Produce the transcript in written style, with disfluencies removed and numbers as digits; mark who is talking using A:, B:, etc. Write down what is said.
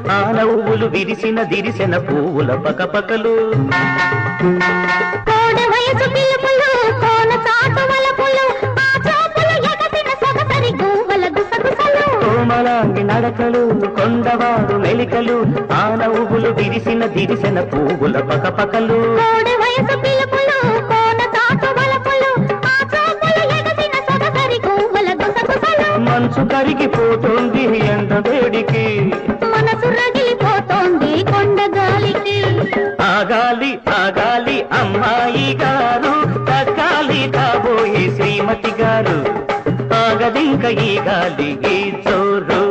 A: ఆ నవ్వులు విరిసిన దిరిసిన పువ్వుల పకపకలు కోమలాంగి నడకలు కొండవారు మెలికలు ఆ నవ్వులు విరిసిన దిరిసిన పువ్వుల పకపకలు మనసు కరిగిపోతోంది ఎంత వేడికి
B: మనసు రగిలిపోతోంది కొండగాలికి
A: ఆగాలి ఆగాలి అమ్మాయి గారు తగ్గాలి కాబోయే శ్రీమతి గారు ఆగదింక ఈ గాలి ఈ జోరు